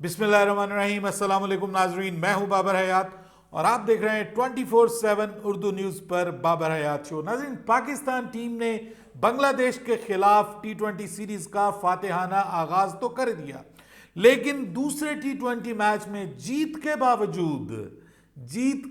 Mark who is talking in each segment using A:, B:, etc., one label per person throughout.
A: बिस्मिल्लाहिर्रहमानिर्रहीम। अस्सलाम वालेकुम नाजरीन, मैं हूं बाबर हयात और आप देख रहे हैं 24/7 उर्दू न्यूज़ पर बाबर हयात शो। नाजरीन, पाकिस्तान टीम ने बांग्लादेश के खिलाफ टी20 सीरीज का फातिहाना आगाज तो कर दिया, लेकिन दूसरे टी20 मैच में जीत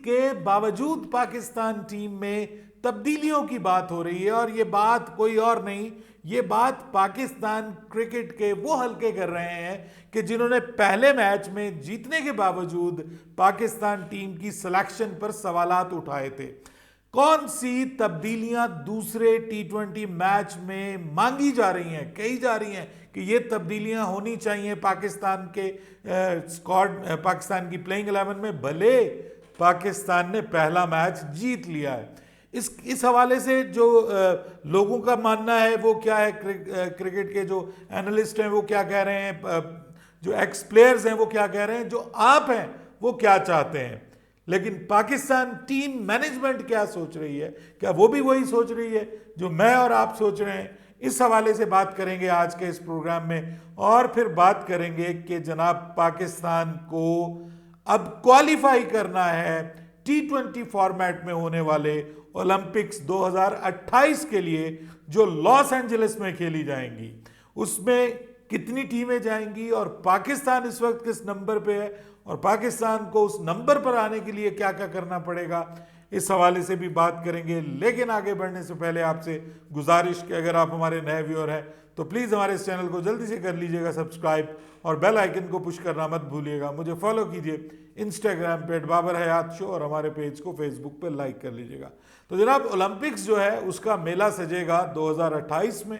A: के बावजूद पाकिस्तान टीम में तब्दीलियों की बात हो रही है। और ये बात कोई और नहीं, ये बात पाकिस्तान क्रिकेट के वो हल्के कर रहे हैं कि जिन्होंने पहले मैच में जीतने के बावजूद पाकिस्तान टीम की सिलेक्शन पर सवालात उठाए थे। कौन सी तब्दीलियां दूसरे टी20 मैच में मांगी जा रही हैं, कही जा रही हैं कि ये तब्दीलियां होनी चाहिए पाकिस्तान के स्क्वाड, पाकिस्तान की प्लेइंग 11 में, भले पाकिस्तान ने पहला मैच जीत लिया है। इस हवाले से जो लोगों का मानना है वो क्या है, क्रिकेट के जो एनालिस्ट हैं वो क्या कह रहे हैं, जो एक्स प्लेयर्स हैं वो क्या कह रहे हैं, जो आप हैं वो क्या चाहते हैं, लेकिन पाकिस्तान टीम मैनेजमेंट क्या सोच रही है, क्या वो भी वही सोच रही है जो मैं और आप सोच रहे हैं? इस हवाले से बात करेंगे आज के इस प्रोग्राम में। और फिर बात करेंगे कि जनाब पाकिस्तान को अब क्वालिफाई करना है टी20 फॉर्मेट में होने वाले ओलंपिक्स 2028 के लिए, जो लॉस एंजलिस में खेली जाएंगी। उसमें कितनी टीमें जाएंगी और पाकिस्तान इस वक्त किस नंबर पे है और पाकिस्तान को उस नंबर पर आने के लिए क्या क्या करना पड़ेगा, इस हवाले से भी बात करेंगे। लेकिन आगे बढ़ने से पहले आपसे गुजारिश कि अगर आप हमारे नए व्यूअर हैं तो प्लीज़ हमारे इस चैनल को जल्दी से कर लीजिएगा सब्सक्राइब और बेल आइकन को पुश करना मत भूलिएगा। मुझे फॉलो कीजिए इंस्टाग्राम पे @बाबर हयात शो और हमारे पेज को फेसबुक पे लाइक कर लीजिएगा। तो जनाब, ओलंपिक्स जो है उसका मेला सजेगा 2028 में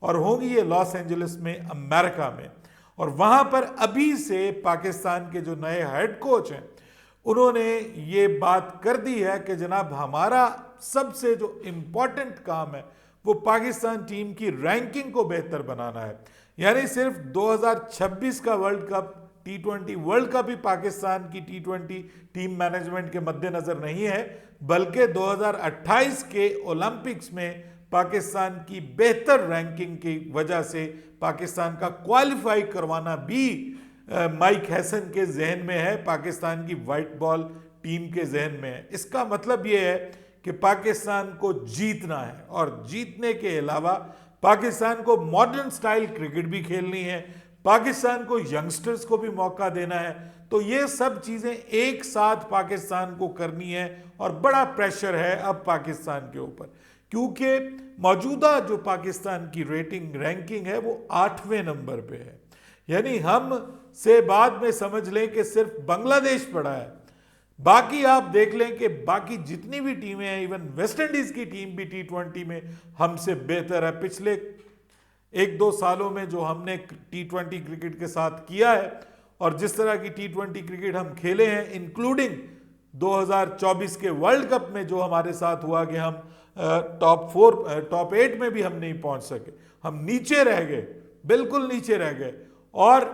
A: और होगी ये लॉस एंजलिस में, अमेरिका में। और वहाँ पर अभी से पाकिस्तान के जो नए हेड कोच हैं उन्होंने ये बात कर दी है कि जनाब हमारा सबसे जो इम्पोर्टेंट काम है वो पाकिस्तान टीम की रैंकिंग को बेहतर बनाना है। यानी सिर्फ 2026 का वर्ल्ड कप, टी20 वर्ल्ड कप ही पाकिस्तान की टी20 टीम मैनेजमेंट के मद्देनजर नहीं है, बल्कि 2028 के ओलंपिक्स में पाकिस्तान की बेहतर रैंकिंग की वजह से पाकिस्तान का क्वालिफाई करवाना भी माइक हैसन के जहन में है, पाकिस्तान की वाइट बॉल टीम के जहन में है। इसका मतलब यह है कि पाकिस्तान को जीतना है और जीतने के अलावा पाकिस्तान को मॉडर्न स्टाइल क्रिकेट भी खेलनी है, पाकिस्तान को यंगस्टर्स को भी मौका देना है। तो ये सब चीज़ें एक साथ पाकिस्तान को करनी है और बड़ा प्रेशर है अब पाकिस्तान के ऊपर, क्योंकि मौजूदा जो पाकिस्तान की रैंकिंग है वो 8वें नंबर पे है। यानी हम से बाद में समझ लें कि सिर्फ बांग्लादेश पड़ा है, बाकी आप देख लें कि बाकी जितनी भी टीमें हैं, इवन वेस्ट इंडीज़ की टीम भी टी20 में हमसे बेहतर है। पिछले 1-2 सालों में जो हमने टी20 क्रिकेट के साथ किया है और जिस तरह की टी20 क्रिकेट हम खेले हैं, इंक्लूडिंग 2024 के वर्ल्ड कप में जो हमारे साथ हुआ कि हम टॉप 8 में भी हम नहीं पहुंच सके, हम नीचे रह गए, बिल्कुल नीचे रह गए और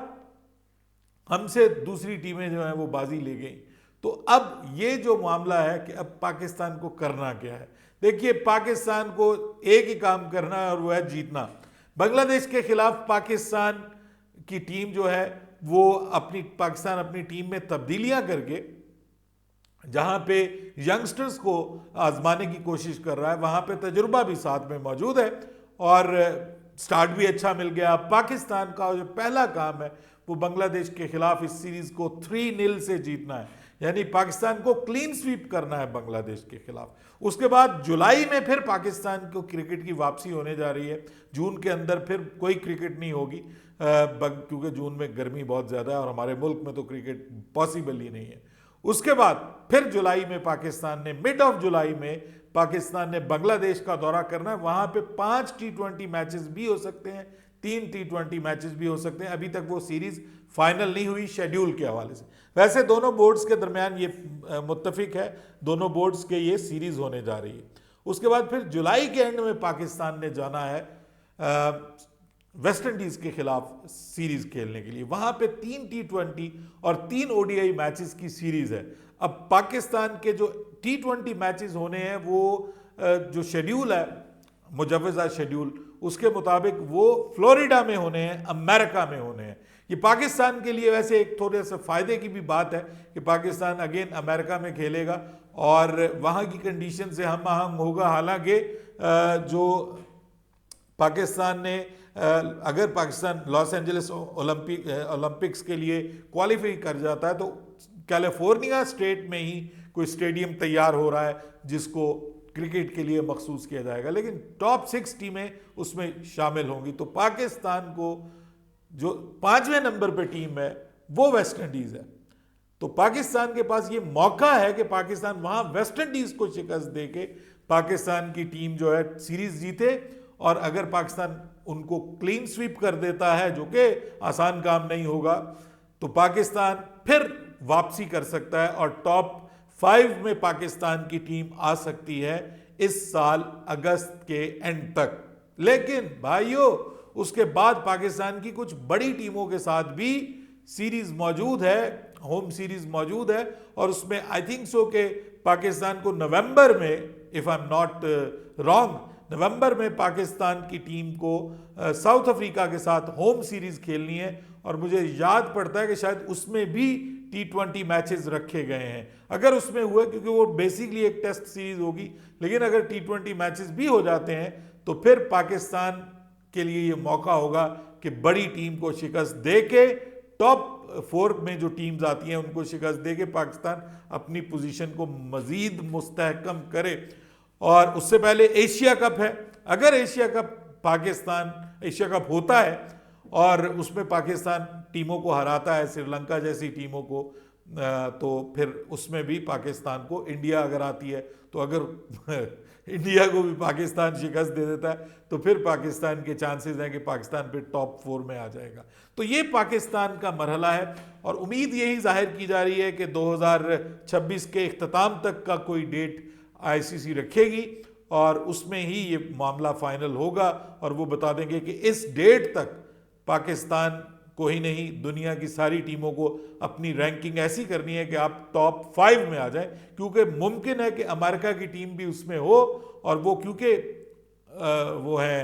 A: हमसे दूसरी टीमें जो हैं वो बाजी ले गई। तो अब ये जो मामला है कि अब पाकिस्तान को करना क्या है, देखिए पाकिस्तान को एक ही काम करना है और वो है जीतना। बांग्लादेश के खिलाफ पाकिस्तान की टीम जो है वो पाकिस्तान अपनी टीम में तब्दीलियां करके जहां पे यंगस्टर्स को आजमाने की कोशिश कर रहा है, वहां पे तजुर्बा भी साथ में मौजूद है और स्टार्ट भी अच्छा मिल गया। पाकिस्तान का जो पहला काम है वो बांग्लादेश के खिलाफ इस सीरीज को 3-0 से जीतना है, यानी पाकिस्तान को क्लीन स्वीप करना है बांग्लादेश के खिलाफ। उसके बाद जुलाई में फिर पाकिस्तान को क्रिकेट की वापसी होने जा रही है। जून के अंदर फिर कोई क्रिकेट नहीं होगी क्योंकि जून में गर्मी बहुत ज़्यादा है और हमारे मुल्क में तो क्रिकेट पॉसिबल ही नहीं है। उसके बाद फिर जुलाई में पाकिस्तान ने, मिड ऑफ जुलाई में पाकिस्तान ने बांग्लादेश का दौरा करना है। वहाँ पे 5 टी20 मैचेस भी हो सकते हैं, 3 टी20 मैचेस भी हो सकते हैं। अभी तक वो सीरीज फाइनल नहीं हुई शेड्यूल के हवाले से। वैसे दोनों बोर्ड्स के दरमियान ये मुत्तफिक है, दोनों बोर्ड्स के ये सीरीज होने जा रही है। उसके बाद फिर जुलाई के एंड में पाकिस्तान ने जाना है वेस्ट इंडीज़ के खिलाफ सीरीज खेलने के लिए। वहाँ पे 3 टी20 और 3 ओडीआई मैचेस की सीरीज है। अब पाकिस्तान के जो टी20 मैचेस होने हैं वो जो शेड्यूल है, मुजव्वज़ा शेड्यूल, उसके मुताबिक वो फ्लोरिडा में होने हैं, अमेरिका में होने हैं। ये पाकिस्तान के लिए वैसे एक थोड़े से फायदे की भी बात है कि पाकिस्तान अगेन अमेरिका में खेलेगा और वहाँ की कंडीशन से हम आहंग होगा। हालांकि जो पाकिस्तान ने अगर पाकिस्तान लॉस एंजलिस ओलंपिक्स के लिए क्वालिफाई कर जाता है तो कैलिफोर्निया स्टेट में ही कोई स्टेडियम तैयार हो रहा है जिसको क्रिकेट के लिए मखसूस किया जाएगा, लेकिन टॉप 6 टीमें उसमें शामिल होंगी। तो पाकिस्तान को जो 5वें नंबर पे टीम है वो वेस्ट इंडीज है, तो पाकिस्तान के पास ये मौका है कि पाकिस्तान वहां वेस्ट इंडीज को शिकस्त देके पाकिस्तान की टीम जो है सीरीज जीते, और अगर पाकिस्तान उनको क्लीन स्वीप कर देता है, जो कि आसान काम नहीं होगा, तो पाकिस्तान फिर वापसी कर सकता है और टॉप 5 में पाकिस्तान की टीम आ सकती है इस साल अगस्त के एंड तक। लेकिन भाइयों उसके बाद पाकिस्तान की कुछ बड़ी टीमों के साथ भी सीरीज मौजूद है, होम सीरीज मौजूद है, और उसमें आई थिंक सो के पाकिस्तान को नवंबर में, if I am not wrong, नवंबर में पाकिस्तान की टीम को साउथ अफ्रीका के साथ होम सीरीज खेलनी है, और मुझे याद पड़ता है कि शायद उसमें भी T20 मैचेस रखे गए हैं। अगर उसमें हुए, क्योंकि वो बेसिकली एक टेस्ट सीरीज होगी, लेकिन अगर T20 मैचेस भी हो जाते हैं तो फिर पाकिस्तान के लिए ये मौका होगा कि बड़ी टीम को शिकस्त दे के टॉप 4 में जो टीम्स आती हैं उनको शिकस्त दे के पाकिस्तान अपनी पोजीशन को मजीद मुस्तहकम करे। और उससे पहले एशिया कप है, अगर एशिया कप होता है और उसमें पाकिस्तान टीमों को हराता है, श्रीलंका जैसी टीमों को, तो फिर उसमें भी पाकिस्तान को, इंडिया अगर आती है तो अगर इंडिया को भी पाकिस्तान शिकस्त दे देता है तो फिर पाकिस्तान के चांसेस हैं कि पाकिस्तान फिर टॉप 4 में आ जाएगा। तो ये पाकिस्तान का मरहला है, और उम्मीद यही जाहिर की जा रही है कि 2026 के इख्तिताम तक का कोई डेट आईसीसी रखेगी और उसमें ही ये मामला फाइनल होगा, और वो बता देंगे कि इस डेट तक पाकिस्तान को ही नहीं, दुनिया की सारी टीमों को अपनी रैंकिंग ऐसी करनी है कि आप टॉप 5 में आ जाए, क्योंकि मुमकिन है कि अमेरिका की टीम भी उसमें हो, और वो क्योंकि वो है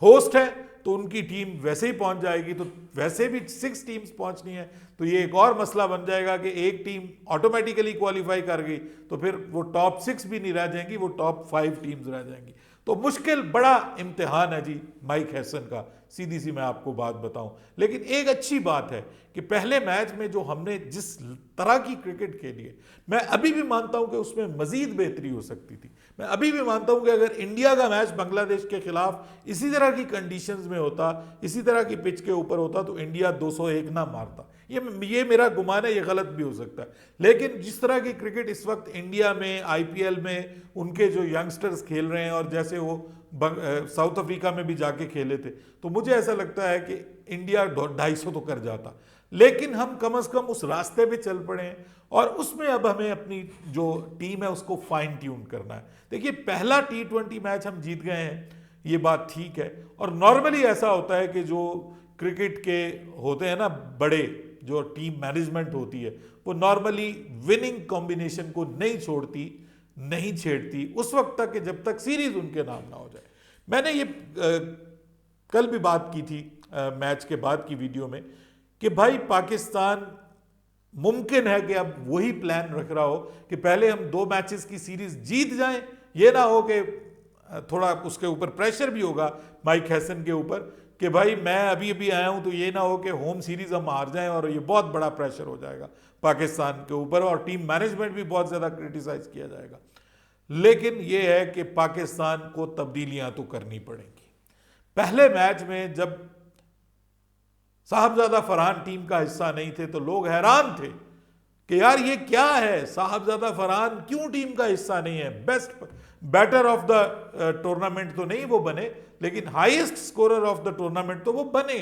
A: होस्ट है तो उनकी टीम वैसे ही पहुंच जाएगी, तो वैसे भी 6 टीम्स पहुंचनी है, तो ये एक और मसला बन जाएगा कि एक टीम ऑटोमेटिकली क्वालिफाई कर गई तो फिर वो टॉप 6 भी नहीं रह जाएंगी, वो टॉप 5 टीम्स रह जाएंगी। तो मुश्किल बड़ा इम्तिहान है जी माइक हैसन का, सीधी सी मैं आपको बात बताऊं। लेकिन एक अच्छी बात है कि पहले मैच में जो हमने जिस तरह की क्रिकेट खेली है, मैं अभी भी मानता हूं कि उसमें मजीद बेहतरी हो सकती थी। मैं अभी भी मानता हूं कि अगर इंडिया का मैच बांग्लादेश के खिलाफ इसी तरह की कंडीशंस में होता, इसी तरह की पिच के ऊपर होता, तो इंडिया 201 ना मारता। ये मेरा गुमान है, ये गलत भी हो सकता है, लेकिन जिस तरह की क्रिकेट इस वक्त इंडिया में आईपीएल में उनके जो यंगस्टर्स खेल रहे हैं, और जैसे वो साउथ अफ्रीका में भी जाके खेले थे, तो मुझे ऐसा लगता है कि इंडिया 250 तो कर जाता। लेकिन हम कम से कम उस रास्ते पे चल पड़े हैं, और उसमें अब हमें अपनी जो टीम है उसको फाइन ट्यून करना है। देखिए पहला T20 मैच हम जीत गए हैं, ये बात ठीक है, और नॉर्मली ऐसा होता है कि जो क्रिकेट के होते हैं ना बड़े, जो टीम मैनेजमेंट होती है, वो नॉर्मली विनिंग कॉम्बिनेशन को नहीं छोड़ती, नहीं छेड़ती उस वक्त तक कि जब तक सीरीज उनके नाम ना हो जाए। मैंने ये कल भी बात की थी मैच के बाद की वीडियो में कि भाई पाकिस्तान मुमकिन है कि अब वही प्लान रख रहा हो कि पहले हम 2 मैचेस की सीरीज जीत जाएं, ये ना हो कि थोड़ा उसके ऊपर प्रेशर भी होगा माइक हैसन के ऊपर कि भाई मैं अभी अभी आया हूं, तो ये ना हो कि होम सीरीज हम हार जाएं, और ये बहुत बड़ा प्रेशर हो जाएगा पाकिस्तान के ऊपर, और टीम मैनेजमेंट भी बहुत ज्यादा क्रिटिसाइज किया जाएगा। लेकिन ये है कि पाकिस्तान को तब्दीलियां तो करनी पड़ेंगी। पहले मैच में जब साहबजादा फरहान टीम का हिस्सा नहीं थे तो लोग हैरान थे कि यार ये क्या है, साहबजादा फरहान क्यों टीम का हिस्सा नहीं है। Best batter of the tournament तो नहीं वो बने, लेकिन highest scorer of the tournament तो वो बने,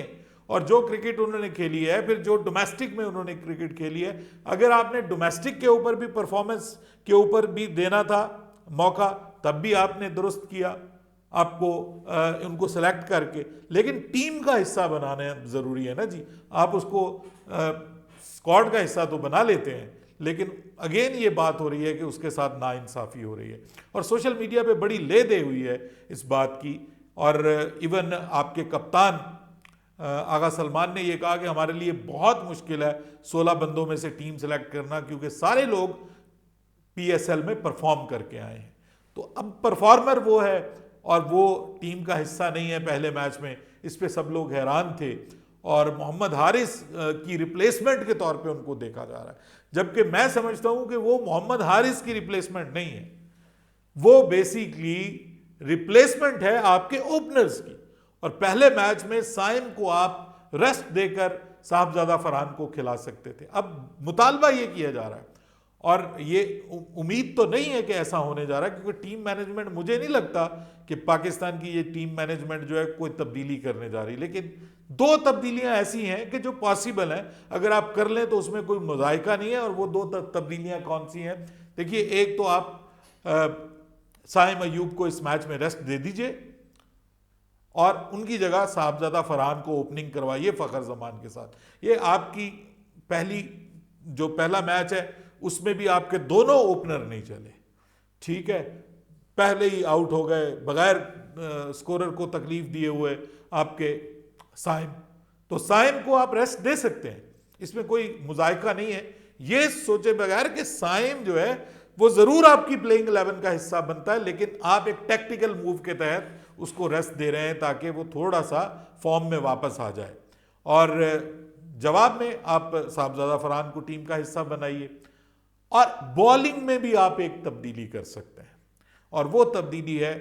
A: और जो क्रिकेट उन्होंने खेली है, फिर जो डोमेस्टिक में उन्होंने क्रिकेट खेली है, अगर आपने डोमेस्टिक के ऊपर भी परफॉर्मेंस के ऊपर भी देना था मौका, तब भी आपने दुरुस्त किया, आपको उनको सेलेक्ट करके, लेकिन टीम का हिस्सा बनाना जरूरी है ना जी। आप उसको स्क्वाड का हिस्सा तो बना लेते हैं, लेकिन अगेन ये बात हो रही है कि उसके साथ नाइंसाफी हो रही है, और सोशल मीडिया पे बड़ी ले दे हुई है इस बात की। और इवन आपके कप्तान आगा सलमान ने यह कहा कि हमारे लिए बहुत मुश्किल है 16 बंदों में से टीम सेलेक्ट करना, क्योंकि सारे लोग पीएसएल में परफॉर्म करके आए हैं। तो अब परफॉर्मर वो है और वो टीम का हिस्सा नहीं है पहले मैच में, इस पे सब लोग हैरान थे। और मोहम्मद हारिस की रिप्लेसमेंट के तौर पे उनको देखा जा रहा है, जबकि मैं समझता हूं कि वो मोहम्मद हारिस की रिप्लेसमेंट नहीं है, वो बेसिकली रिप्लेसमेंट है आपके ओपनर्स की। और पहले मैच में साइम को आप रेस्ट देकर साहबजादा फरहान को खिला सकते थे। अब मुतालबा ये किया जा रहा है और ये उम्मीद तो नहीं है कि ऐसा होने जा रहा है, क्योंकि टीम मैनेजमेंट, मुझे नहीं लगता कि पाकिस्तान की ये टीम मैनेजमेंट जो है कोई तब्दीली करने जा रही। लेकिन दो तब्दीलियां ऐसी हैं कि जो पॉसिबल हैं, अगर आप कर लें तो उसमें कोई मुज़ायका नहीं है। और वो दो तब्दीलियां कौन सी हैं? देखिए, एक तो आप साइम अयूब को इस मैच में रेस्ट दे दीजिए और उनकी जगह साहबजादा फरहान को ओपनिंग करवाइए फखर जमान के साथ। ये आपकी पहला मैच है, उसमें भी आपके दोनों ओपनर नहीं चले, ठीक है, पहले ही आउट हो गए बगैर स्कोरर को तकलीफ दिए हुए आपके साइम। तो साइम को आप रेस्ट दे सकते हैं, इसमें कोई मुजायका नहीं है। ये सोचे बगैर कि साइम जो है वो जरूर आपकी प्लेइंग 11 का हिस्सा बनता है, लेकिन आप एक टैक्टिकल मूव के तहत उसको रेस्ट दे रहे हैं ताकि वो थोड़ा सा फॉर्म में वापस आ जाए। और जवाब में आप साहबजादा फरहान को टीम का हिस्सा बनाइए। और बॉलिंग में भी आप एक तब्दीली कर सकते हैं, और वो तब्दीली है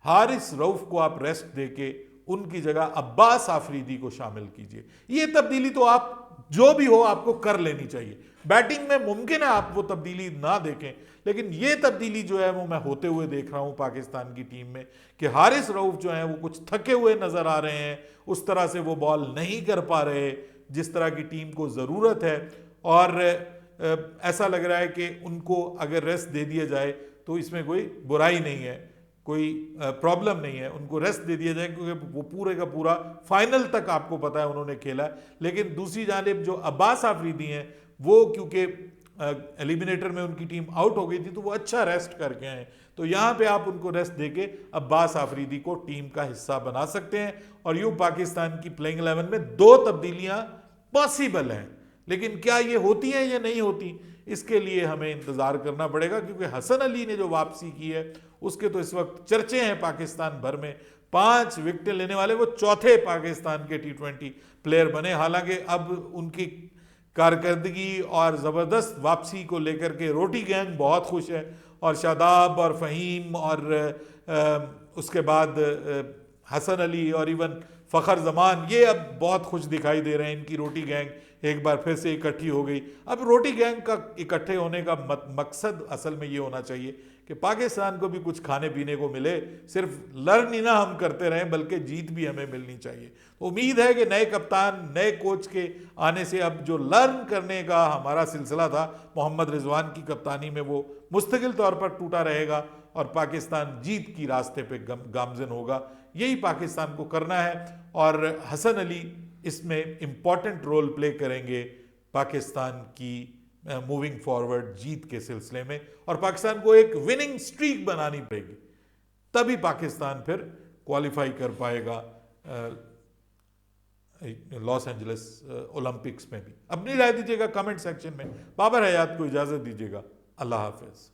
A: हारिस रऊफ को आप रेस्ट देके उनकी जगह अब्बास आफरीदी को शामिल कीजिए। ये तब्दीली तो आप जो भी हो आपको कर लेनी चाहिए। बैटिंग में मुमकिन है आप वो तब्दीली ना देखें, लेकिन ये तब्दीली जो है वो मैं होते हुए देख रहा हूं पाकिस्तान की टीम में कि हारिस रऊफ जो है वो कुछ थके हुए नजर आ रहे हैं, उस तरह से वो बॉल नहीं कर पा रहे जिस तरह की टीम को ज़रूरत है। और ऐसा लग रहा है कि उनको अगर रेस्ट दे दिया जाए तो इसमें कोई बुराई नहीं है, कोई प्रॉब्लम नहीं है, उनको रेस्ट दे दिया जाए, क्योंकि वो पूरे का पूरा फाइनल तक आपको पता है उन्होंने खेला है। लेकिन दूसरी जानिब जो अब्बास आफरीदी हैं वो क्योंकि एलिमिनेटर में उनकी टीम आउट हो गई थी तो वो अच्छा रेस्ट करके आए, तो यहाँ पे आप उनको रेस्ट देके अब्बास आफरीदी को टीम का हिस्सा बना सकते हैं। और यूँ पाकिस्तान की प्लेइंग 11 में दो तब्दीलियाँ पॉसिबल हैं, लेकिन क्या ये होती हैं या नहीं होती, इसके लिए हमें इंतज़ार करना पड़ेगा। क्योंकि हसन अली ने जो वापसी की है उसके तो इस वक्त चर्चे हैं पाकिस्तान भर में, 5 विकेटें लेने वाले वो चौथे पाकिस्तान के T20 प्लेयर बने। हालांकि अब उनकी कारकर्दगी और ज़बरदस्त वापसी को लेकर के रोटी गैंग बहुत खुश है, और शादाब और फ़हीम और उसके बाद हसन अली और इवन फ़खर जमान, ये अब बहुत खुश दिखाई दे रहे हैं। इनकी रोटी गैंग एक बार फिर से इकट्ठी हो गई। अब रोटी गैंग का इकट्ठे होने का मकसद असल में ये होना चाहिए कि पाकिस्तान को भी कुछ खाने पीने को मिले, सिर्फ लर्न ही ना हम करते रहें बल्कि जीत भी हमें मिलनी चाहिए। उम्मीद है कि नए कप्तान, नए कोच के आने से अब जो लर्न करने का हमारा सिलसिला था मोहम्मद रिजवान की कप्तानी में, वो मुस्तकिल तौर पर टूटा रहेगा और पाकिस्तान जीत की रास्ते पे गामजन होगा। यही पाकिस्तान को करना है, और हसन अली इसमें इम्पॉर्टेंट रोल प्ले करेंगे पाकिस्तान की मूविंग फॉरवर्ड जीत के सिलसिले में। और पाकिस्तान को एक विनिंग स्ट्रीक बनानी पड़ेगी, तभी पाकिस्तान फिर क्वालिफाई कर पाएगा लॉस एंजलिस ओलंपिक्स में भी। अपनी राय दीजिएगा कमेंट सेक्शन में। बाबर हयात को इजाज़त दीजिएगा। अल्लाह हाफिज़।